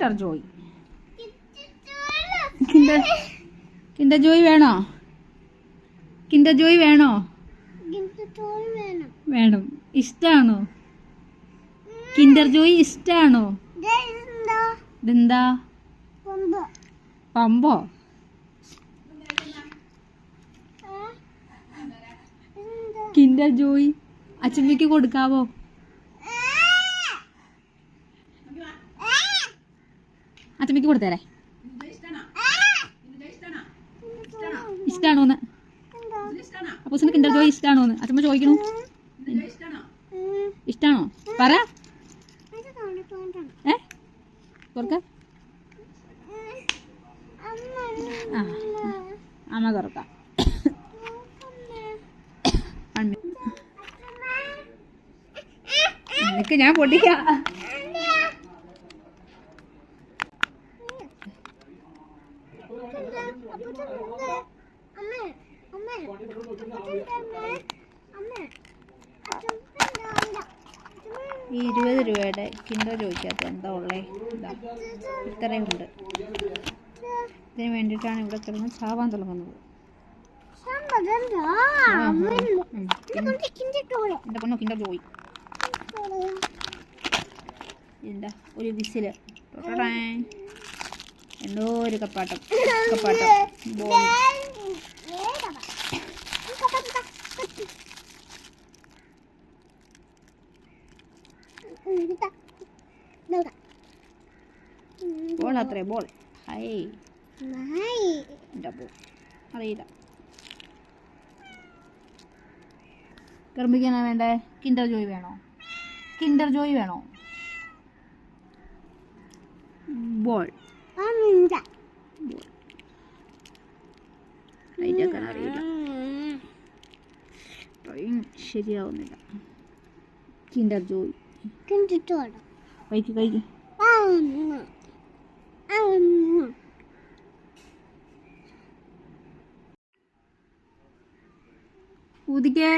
Kinder Joy. Kinder Joy വേണോ? Kinder Joy വേണോ? വേണം. ഇഷ്ടാണോ? കിൻഡർ ജോയ് ഇഷ്ടാണോ? ഇതെന്താ? പമ്പോ? കിൻഡർ ജോയ് അച്ഛമ്മയ്ക്ക് കൊടുക്കാവോ? അച്ഛമ്മയ്ക്ക് കൊടുത്തേരെ. ഇഷ്ടാണോന്ന്? അപ്പൂസിന് കിൻഡർ ജോയ് ഇഷ്ടാണോന്ന് അച്ഛമ്മ ചോദിക്കണു. ഇഷ്ടാണോ പറ. തുറക്ക. അമ്മ തുറക്കാം. നിനക്ക് ഞാൻ പൊട്ടിക്കാം. ഈ 20 രൂപയുടെ കിൻഡർ ജോയ്ക്കകത്ത് എന്താ ഉള്ളേ? ഇത്രയുണ്ട്. ഇതിന് വേണ്ടിയിട്ടാണ് ഇവിടെ കിടന്ന് ചാവാൻ തുടങ്ങുന്നത്. എന്റെ പൊന്നോ കിൻഡർ ജോയ്. എന്താ ഒരു വിസില് എന്തോ ഒരു കപ്പാട്ടം ബോൾ. ബോൾ അത്രേ ബോൾ. എന്താ ബോൾ അറിയില്ല. ഗർഭിക്കാനാ വേണ്ടേ? കിൻഡർ ജോയ് വേണോ? കിൻഡർ ജോയ് വേണോ? ബോൾ ലൈറ്റാക്കാൻ അറിയില്ല. ശരിയാവുന്നില്ല. കിൻഡർ ജോയ് കഴിക്ക്. ഊതിക്കേ.